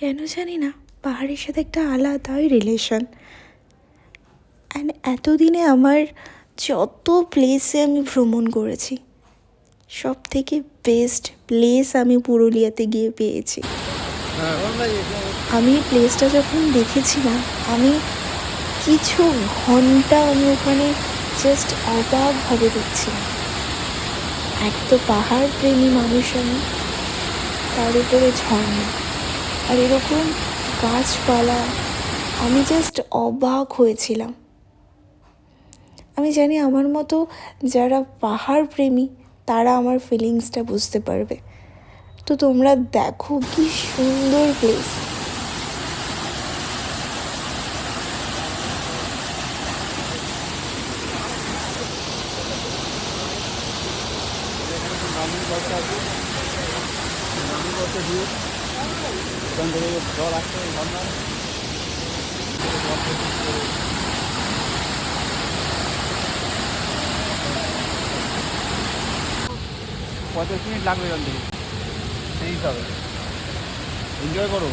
কেন জানি না পাহাড়ের সাথে একটা আলাদাই রিলেশন। অ্যান্ড এতদিনে আমার যত প্লেসে আমি ভ্রমণ করেছি, সব থেকে বেস্ট প্লেস আমি পুরুলিয়াতে গিয়ে পেয়েছি। আমি প্লেসটা যখন দেখেছি না, আমি কিছু ঘন্টা আমি ওখানে জাস্ট অবাকভাবে দেখছিলাম। এক তো পাহাড় প্রেমী মানুষ আমি, তার উপরে ঝর্ণা আর এরকম গাছপালা, আমি জাস্ট অবাক হয়েছিলাম। আমি জানি আমার মতো যারা পাহাড় প্রেমী তারা আমার ফিলিংসটা বুঝতে পারবে। তো তোমরা দেখো কি সুন্দর প্লেস। পঁয়তাল্লিশ মিনিট লাগবে এখান থেকে, সেই হিসাবে এনজয় করো।